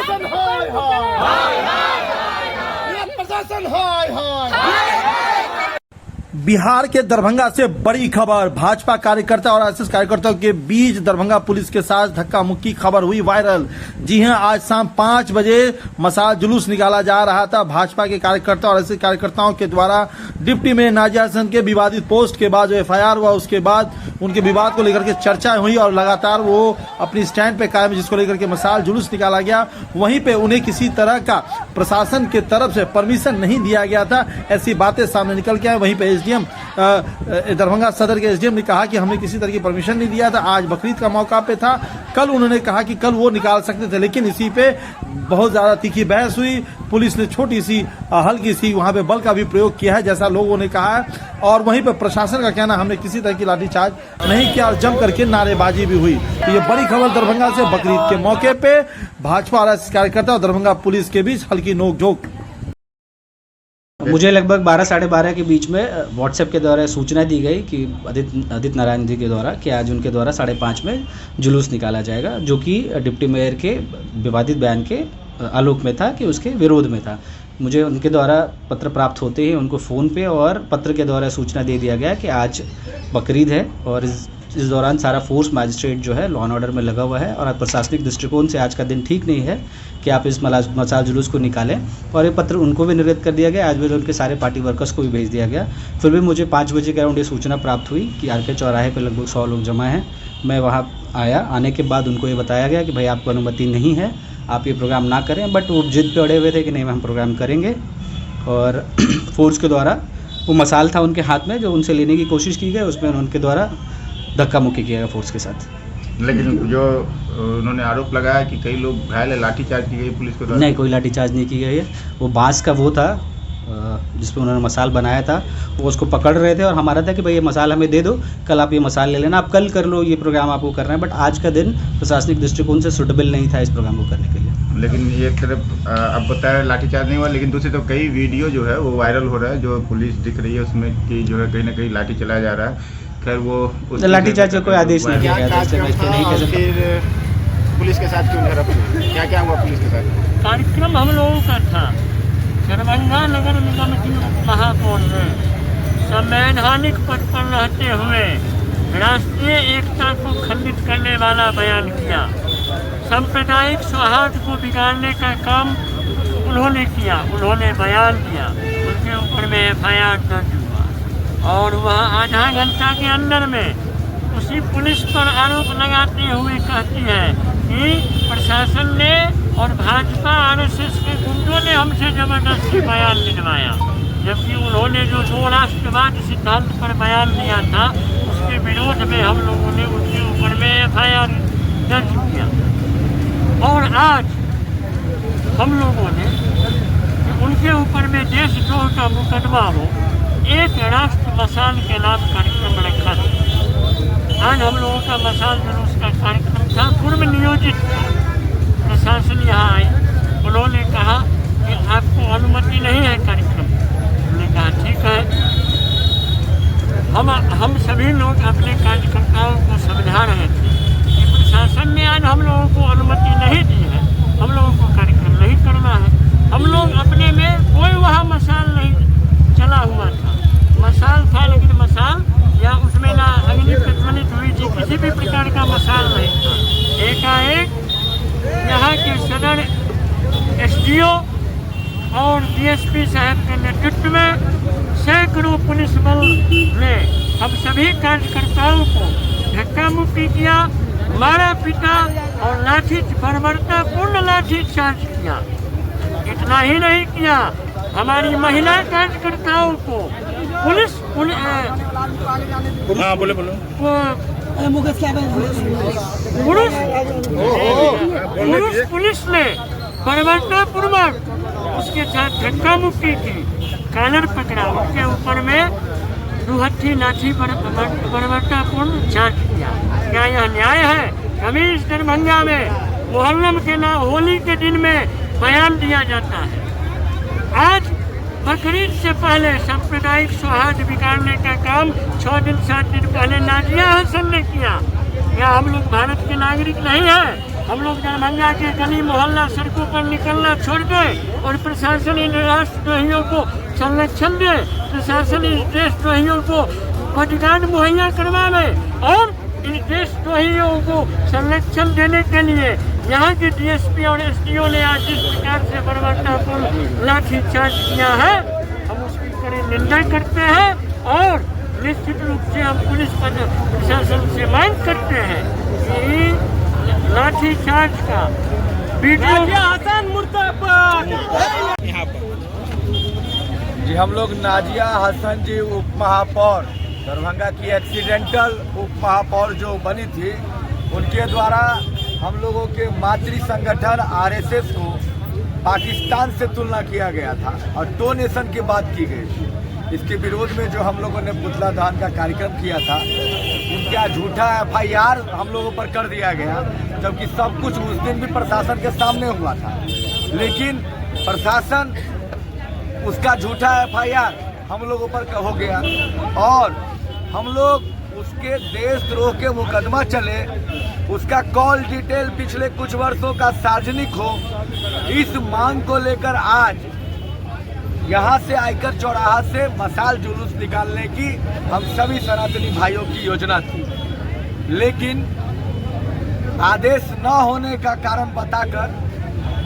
प्रशासन हाय हाय, प्रशासन हाय हाय। बिहार के दरभंगा से बड़ी खबर, भाजपा कार्यकर्ता और आरएसएस कार्यकर्ताओं के बीच दरभंगा पुलिस के साथ धक्का मुक्की खबर हुई वायरल। जी हां, आज शाम 5 बजे मसाल जुलूस निकाला जा रहा था। भाजपा के कार्यकर्ता और आरएसएस कार्यकर्ताओं के द्वारा डिप्टी मेयर नाजिया हसन के विवादित पोस्ट के बाद जो एफआईआर हुआ, उसके बाद उनके विवाद को लेकर के चर्चा हुई और लगातार वो अपनी स्टैंड पे कायम, जिसको लेकर के मसाल जुलूस निकाला गया। वहीं पे उन्हें किसी तरह का प्रशासन के तरफ से परमिशन नहीं दिया गया था, ऐसी बातें सामने निकल के आए। वहीं पे एसडीएम दरभंगा सदर के एसडीएम ने कहा कि हमने किसी तरह की परमिशन नहीं दिया था, आज बकरीद का मौका पे था। कल उन्होंने कहा कि कल वो निकाल सकते थे, लेकिन इसी पे बहुत ज्यादा तीखी बहस हुई। पुलिस ने छोटी सी हल्की सी वहां पे बल का भी प्रयोग किया है, जैसा लोगों ने कहा है। और वहीं पर प्रशासन का कहना, हमने किसी तरह की लाठीचार्ज नहीं किया और जम करके नारेबाजी भी हुई। तो ये बड़ी खबर दरभंगा से, बकरीद के मौके पे भाजपा और कार्यकर्ता और दरभंगा पुलिस के बीच हल्की नोकझोंक। मुझे लगभग 12 साढ़े 12 के बीच में व्हाट्सएप के द्वारा सूचना दी गई कि आदित्य नारायण जी के द्वारा कि आज उनके द्वारा 5:30 में जुलूस निकाला जाएगा, जो कि डिप्टी मेयर के विवादित बयान के आलोक में था, कि उसके विरोध में था। मुझे उनके द्वारा पत्र प्राप्त होते ही उनको फ़ोन पे और पत्र के द्वारा सूचना दे दिया गया कि आज बकरीद है और इस दौरान सारा फोर्स मजिस्ट्रेट जो है लॉ एंड ऑर्डर में लगा हुआ है और प्रशासनिक दृष्टिकोण से आज का दिन ठीक नहीं है कि आप इस मसाल जुलूस को निकालें। और ये पत्र उनको भी निर्गत कर दिया गया, आज भी उनके सारे पार्टी वर्कर्स को भी भेज दिया गया। फिर भी मुझे 5 बजे के अराउंड ये सूचना प्राप्त हुई कि आरके चौराहे पर लगभग 100 लोग जमा हैं। मैं वहाँ आया, आने के बाद उनको ये बताया गया कि भाई आपको अनुमति नहीं है, आप ये प्रोग्राम ना करें। बट वो जिद पे अड़े हुए थे कि नहीं, हम प्रोग्राम करेंगे। और फोर्स के द्वारा वो मसाल था उनके हाथ में, जो उनसे लेने की कोशिश की गई, उसमें उनके द्वारा धक्का मुक्की किया गया फोर्स के साथ। लेकिन जो उन्होंने आरोप लगाया कि कई लोग घायल है, लाठीचार्ज की गई पुलिस को? नहीं, कोई लाठीचार्ज नहीं की गई है। वो बांस का वो था जिसपे उन्होंने मसाल बनाया था, वो उसको पकड़ रहे थे और हमारा था कि भाई ये मसाल हमें दे दो, कल आप ये मसाल ले लेना, आप कल कर लो, ये प्रोग्राम आपको करना है। बट आज का दिन प्रशासनिक दृष्टिकोण से सूटेबल नहीं था इस प्रोग्राम को करने के लिए। लेकिन एक तरफ अब बताया लाठीचार्ज नहीं हुआ, लेकिन दूसरी तो कई वीडियो जो है वो वायरल हो रहा है, जो पुलिस दिख रही है उसमें कि जो है कहीं ना कहीं लाठी चलाया जा रहा है। खैर वो लाठीचार्ज का कोई आदेश नहीं दिया गया, पुलिस के साथ क्यों झड़प हुई? क्या हुआ पुलिस के साथ? कार्यक्रम हम लोगों का था दरभंगा नगर निगम की महापौर ने संवैधानिक पद पर रहते हुए राष्ट्रीय एकता को खंडित करने वाला बयान किया। सांप्रदायिक सौहार्द को बिगाड़ने का काम उन्होंने किया, उन्होंने बयान दिया, उनके ऊपर में एफआईआर दर्ज हुआ और वह आधा घंटा के अंदर में उसी पुलिस पर आरोप लगाते हुए कहती है कि प्रशासन ने और भाजपा आरएसएस के गुंडों ने हमसे जबरदस्ती बयान लिखवाया, जबकि उन्होंने जो 2 राष्ट्रवाद सिद्धांत पर बयान दिया था उसके विरोध में हम लोगों ने उनके ऊपर में एफआईआर दर्ज किया। और आज हम लोगों ने उनके ऊपर में देशद्रोह का मुकदमा हो, एक राष्ट्र मसाल के नाम कार्यक्रम रखा था। आज हम लोगों का मसाल जुलूस का कार्यक्रम था, पूर्व नियोजित। प्रशासन यहाँ आई, उन्होंने कहा कि आपको अनुमति नहीं है कार्यक्रम। उन्होंने कहा ठीक है। हम सभी लोग अपने कार्यकर्ताओं को समझा रहे थे कि प्रशासन ने आज हम लोगों को अनुमति नहीं दी है, हम लोगों को कार्यक्रम नहीं करना है। हम लोग अपने में कोई वहाँ मसाल नहीं चला हुआ था, मसाल था लेकिन मसाल या उसमें ना अग्नि प्रज्वलित हुई थी, किसी भी प्रकार का मसाल नहीं था। एकाएक यहाँ के सदर एसडीओ और डीएसपी साहब के नेतृत्व में सैकड़ों पुलिस बल ने हम सभी कार्यकर्ताओं को धक्का मुक्की किया, मारा पीटा और बर्बरतापूर्ण लाठी चार्ज किया। इतना ही नहीं किया, हमारी महिला कार्यकर्ताओं को पुलिस ने बर्बरतापूर्वक उसके साथ धक्का मुक्की की, कॉलर पकड़ा, उसके ऊपर में 2 हत्थी लाठी बर्बरतापूर्ण चार्ज किया। क्या यह न्याय है? कभी इस दरभंगा में मुहर्रम के नाम होली के दिन में बयान दिया जाता है। आज बकरीद से पहले सांप्रदायिक सौहार्द बिगाड़ने का काम 6 दिन 7 दिन पहले नाजिया हसन ने किया। क्या हम लोग भारत के नागरिक नहीं हैं? हम लोग दरभंगा के गली मोहल्ला सड़कों पर निकलना छोड़ दें और प्रशासन इन राष्ट्रद्रोहियों को संरक्षण दे, प्रशासन इन देशद्रोहियों को बॉडीगार्ड मुहैया करवावे और इन देशद्रोहियों को संरक्षण देने के लिए यहाँ के डीएसपी और एसडीओ ने आज जिस प्रकार से बर्बरतापूर्ण लाठीचार्ज किया है, हम उसकी कड़ी निंदा करते हैं और निश्चित रूप से हम पुलिस प्रशासन से मांग करते हैं कि लाठीचार्ज का वीडियो जी हम लोग नाजिया हसन जी उप महापौर दरभंगा की एक्सीडेंटल उप महापौर जो बनी थी, उनके द्वारा हम लोगों के मातृ संगठन आरएसएस को पाकिस्तान से तुलना किया गया था और डोनेशन की बात की गई थी। इसके विरोध में जो हम लोगों ने पुतला दहन का कार्यक्रम किया था, उनका झूठा एफआईआर हम लोगों पर कर दिया गया, जबकि सब कुछ उस दिन भी प्रशासन के सामने हुआ था। लेकिन प्रशासन उसका झूठा एफआईआर हम लोगों पर हो गया और हम लोग उसके देशद्रोह के मुकदमा चले, उसका कॉल डिटेल पिछले कुछ वर्षों का सार्वजनिक हो, इस मांग को लेकर आज यहाँ से आयकर चौराहा से मशाल जुलूस निकालने की हम सभी सनातनी भाइयों की योजना थी। लेकिन आदेश न होने का कारण बताकर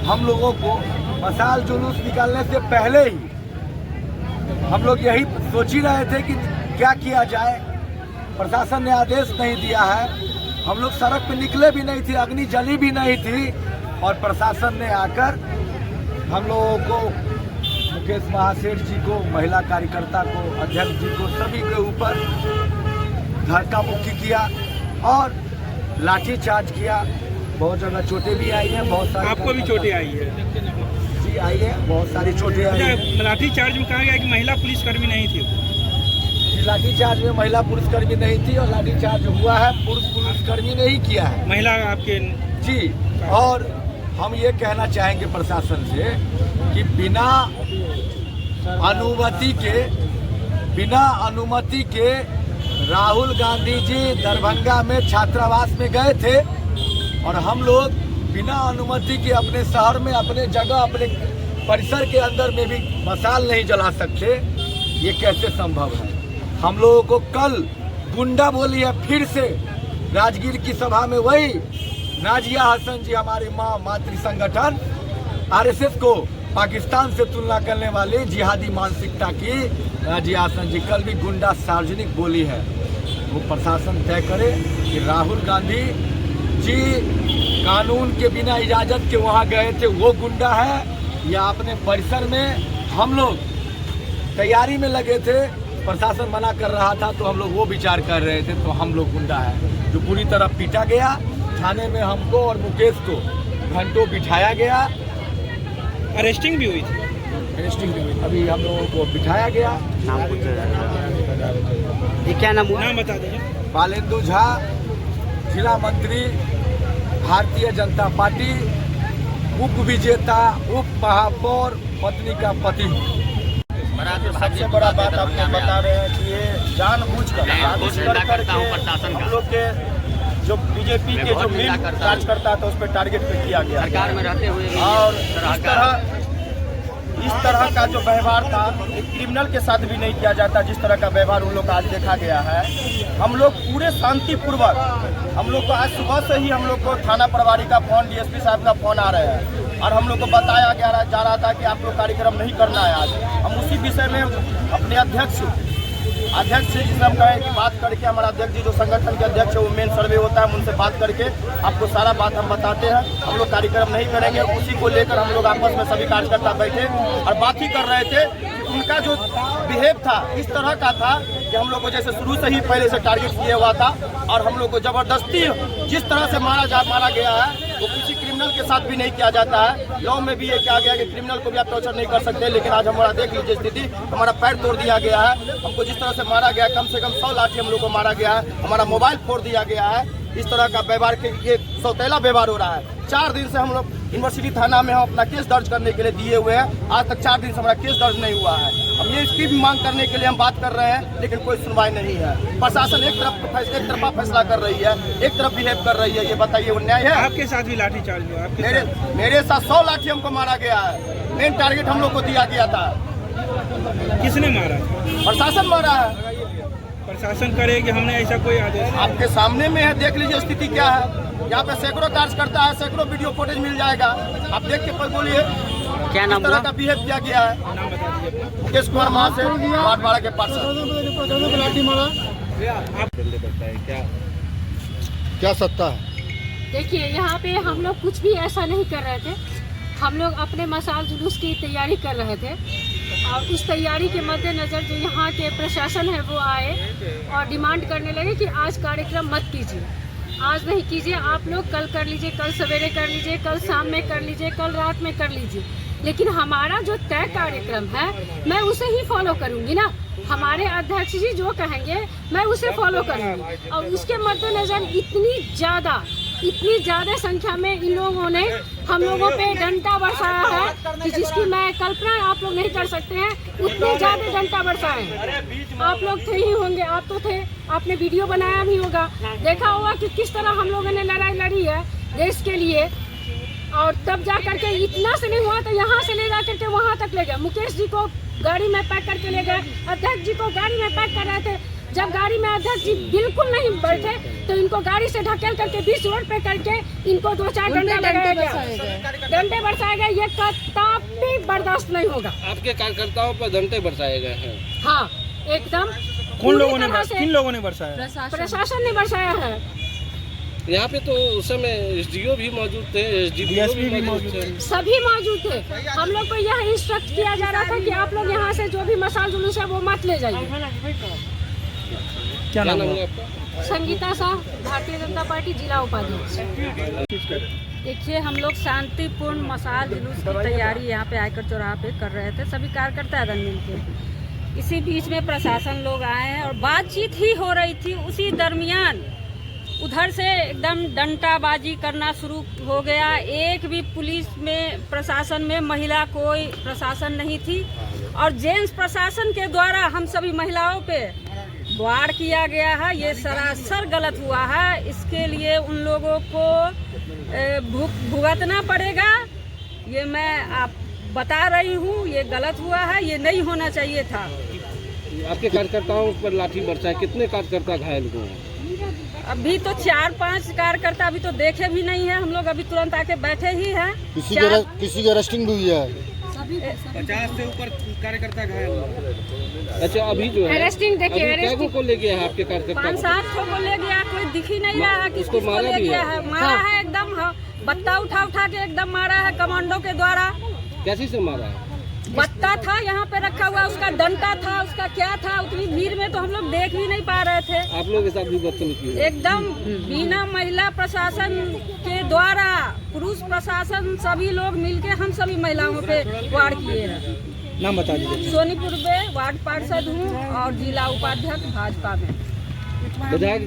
हम लोगों को मशाल जुलूस निकालने से पहले ही हम लोग यही सोच ही रहे थे कि क्या किया जाए। प्रशासन ने आदेश नहीं दिया है, हम लोग सड़क पे निकले भी नहीं थे, अग्नि जली भी नहीं थी और प्रशासन ने आकर हम लोगों को, मुकेश महासेठ जी को, महिला कार्यकर्ता को, अध्यक्ष जी को, सभी के ऊपर धक्का मुक्की किया और लाठीचार्ज किया। बहुत जगह चोटें भी आई हैं, बहुत सारी आपको भी चोटें आई है? जी आई है, बहुत सारी चोटें आई हैं। लाठीचार्ज में कहा गया कि महिला पुलिसकर्मी नहीं थी। लाठीचार्ज में महिला पुलिसकर्मी नहीं थी और लाठीचार्ज हुआ है पुरुष पुलिसकर्मी ने ही किया है, महिला आपके जी। और हम ये कहना चाहेंगे प्रशासन से कि बिना अनुमति के राहुल गांधी जी दरभंगा में छात्रावास में गए थे और हम लोग बिना अनुमति के अपने शहर में, अपने जगह, अपने परिसर के अंदर में भी मशाल नहीं जला सकते। ये कैसे संभव है? हम लोगों को कल गुंडा बोली है फिर से राजगीर की सभा में, वही नाजिया हसन जी, हमारी माँ मातृ संगठन आरएसएस को पाकिस्तान से तुलना करने वाली जिहादी मानसिकता की नाजिया हसन जी कल भी गुंडा सार्वजनिक बोली है। वो प्रशासन तय करे कि राहुल गांधी जी कानून के बिना इजाजत के वहाँ गए थे, वो गुंडा है, या अपने परिसर में हम लोग तैयारी में लगे थे, प्रशासन मना कर रहा था तो हम लोग वो विचार कर रहे थे, तो हम लोग गुंडा है। जो पूरी तरह पीटा गया, थाने में हमको और मुकेश को घंटों बिठाया गया, अरेस्टिंग भी हुई थी। अरेस्टिंग भी हुई, अभी हम लोगों को बिठाया गया। ये क्या नाम हुआ? नाम बता दीजिए। बालेंदु झा, जिला मंत्री, भारतीय जनता पार्टी, उप विजेता, उप महापौर, पत्नी का पति। सबसे बड़ा बात आपको बता रहे हैं कि ये जानबूझकर हम लोग के जो बीजेपी के जो मेन कार्यकर्ता था उस पर टारगेट पे किया गया सरकार में रहते हुए, और इस तरह का जो व्यवहार था एक क्रिमिनल के साथ भी नहीं किया जाता, जिस तरह का व्यवहार उन लोग का आज देखा गया है। हम लोग पूरे शांतिपूर्वक, हम लोग को आज सुबह से ही हम लोग को थाना प्रभारी का फोन, डीएसपी साहब का फोन आ रहे हैं और हम लोग को बताया जा रहा था कि आप लोग कार्यक्रम नहीं करना है आज। हम उसी विषय में अपने अध्यक्ष से जिसे हम कहें कि बात करके, हमारा अध्यक्ष जी जो संगठन के अध्यक्ष है, वो मेन सर्वे होता है, उनसे बात करके आपको सारा बात हम बताते हैं। हम लोग कार्यक्रम नहीं करेंगे, उसी को लेकर हम लोग आपस में सभी कार्यकर्ता बैठे और बात ही कर रहे थे। उनका जो बिहेव था इस तरह का था कि हम लोग को जैसे शुरू से ही पहले से टारगेट किया हुआ था और हम लोग को जबरदस्ती जिस तरह से मारा गया है वो किसी क्रिमिनल के साथ भी नहीं किया जाता है। लॉ में भी ये कहा गया कि क्रिमिनल को भी आप टॉर्चर नहीं कर सकते, लेकिन आज हमारा देख लीजिए स्थिति, हमारा पैर तोड़ दिया गया है। हमको जिस तरह से मारा गया, कम से कम 100 लाठी हम लोग को मारा गया है, हमारा मोबाइल फोड़ दिया गया है। इस तरह का व्यवहार के ये सौतेला व्यवहार हो रहा है। 4 दिन से हम लोग यूनिवर्सिटी थाना में हम अपना केस दर्ज करने के लिए दिए हुए हैं, आज तक 4 दिन से हमारा केस दर्ज नहीं हुआ है। हम ये इसकी भी मांग करने के लिए हम बात कर रहे हैं, लेकिन कोई सुनवाई नहीं है। प्रशासन एक तरफा फैसला कर रही है, एक तरफ बिहेव कर रही है। ये बताइए वो न्याय है? आपके साथ भी लाठीचार्ज हुआ? मेरे साथ 100 लाठी हमको मारा गया है। मेन टारगेट हम लोग को दिया गया था। किसने मारा? प्रशासन मारा है। प्रशासन करे कि हमने ऐसा कोई आदेश? आपके सामने में है, देख लीजिए स्थिति क्या है। यहाँ पे सैकड़ों कार्यकर्ता है, सैकड़ों वीडियो फुटेज मिल जाएगा, आप देख के पर बोलिए क्या नाम तरह का बिहेव किया गया है। नाम बता दीजिए अपना। मुकेश कुमार महासे वार्ड 12 के पार्षद। क्या सत्ता है? देखिए, यहाँ पे हम लोग कुछ भी ऐसा नहीं कर रहे थे। हम लोग अपने मसाल जुलूस की तैयारी कर रहे थे और उस तैयारी के मद्देनज़र जो यहाँ के प्रशासन है वो आए और डिमांड करने लगे कि आज कार्यक्रम मत कीजिए, आज नहीं कीजिए, आप लोग कल कर लीजिए, कल सवेरे कर लीजिए, कल शाम में कर लीजिए, कल रात में कर लीजिए। लेकिन हमारा जो तय कार्यक्रम है मैं उसे ही फॉलो करूँगी ना। हमारे अध्यक्ष जी जो कहेंगे मैं उसे फॉलो करूँगी। और उसके मद्देनज़र इतनी ज़्यादा संख्या में इन लोगों ने हम लोगों पे डंडा बरसाया है कि जिसकी मैं कल्पना आप लोग नहीं कर सकते हैं। इतने ज़्यादा डंडा बरसाए हैं। आप लोग थे ही होंगे, आप तो थे, आपने वीडियो बनाया भी होगा, देखा होगा कि किस तरह हम लोगों ने लड़ाई लड़ी है देश के लिए। और तब जा करके इतना से नहीं हुआ तो यहाँ से ले जा करके वहाँ तक ले गए। मुकेश जी को गाड़ी में पैक करके ले गए, अध्यक्ष जी को गाड़ी में पैक कर रहे थे। जब गाड़ी में अध्यक्ष जी बिल्कुल नहीं बैठे तो इनको गाड़ी से ढकेल करके 20 रोड पे करके इनको 2-4 डंडे लगाया गया, डंडे बरसाए गए। ये कतई बर्दाश्त नहीं होगा। आपके कार्यकर्ताओं पर डंडे बरसाए गए हैं? हाँ, एकदम। किन लोगों ने बरसाया? प्रशासन ने बरसाया है। यहाँ पे तो उस समय एसडीओ भी मौजूद थे, एसडीपीओ भी मौजूद थे, सभी मौजूद थे। हम लोग को यह इंस्ट्रक्ट किया जा रहा था कि आप लोग यहाँ से जो भी मसाल जुलूस है वो मत ले जाइए। क्या नाम है आपका? संगीता शाह, भारतीय जनता पार्टी जिला उपाध्यक्ष। देखिए, हम लोग शांतिपूर्ण मसाल जुलूस की तैयारी यहाँ पे आयकर चौराहा पे कर रहे थे, सभी कार्यकर्ता दल मिलकर। इसी बीच में प्रशासन लोग आए हैं और बातचीत ही हो रही थी। उसी दरमियान उधर से एकदम डंडाबाजी करना शुरू हो गया। एक भी पुलिस में प्रशासन में महिला कोई प्रशासन नहीं थी और जेंट्स प्रशासन के द्वारा हम सभी महिलाओं पे वार किया गया है। ये सरासर गलत हुआ है। इसके लिए उन लोगों को भुगतना पड़ेगा। ये मैं आप बता रही हूँ, ये गलत हुआ है, ये नहीं होना चाहिए था। आपके कार्यकर्ताओं पर लाठी बरसाए, कितने कार्यकर्ता घायल हुए हैं? अभी तो 4-5 कार्यकर्ता अभी तो देखे भी नहीं है। हम लोग अभी तुरंत आके बैठे ही हैं। किसी की अरेस्टिंग भी हुई है? 50 से ऊपर कार्यकर्ता घायल हुआ। अच्छा, अभी जो है अरेस्टिंग देखिए, अरेस्टिंग को ले गया है आपके कार्यकर्ता? 5-7 को ले गया, कोई दिख ही नहीं रहा कि उसको मारा ले भी गया है? है। मारा है एकदम, बत्ता उठा के एकदम मारा है कमांडो के द्वारा। कैसे से मारा है? बत्ता था यहाँ पे रखा हुआ, उसका डंडा था, उसका क्या था, उतनी भीड़ में तो हम लोग देख भी नहीं पा रहे थे। आप लोगों के साथ भी बदतमीजी हुई? एकदम बिना महिला प्रशासन के द्वारा, पुरुष प्रशासन सभी लोग मिलके हम सभी महिलाओं पे वार किए हैं। नाम बता दीजिए। सोनीपुर में वार्ड पार्षद हूँ और जिला उपाध्यक्ष भाजपा में। विधायक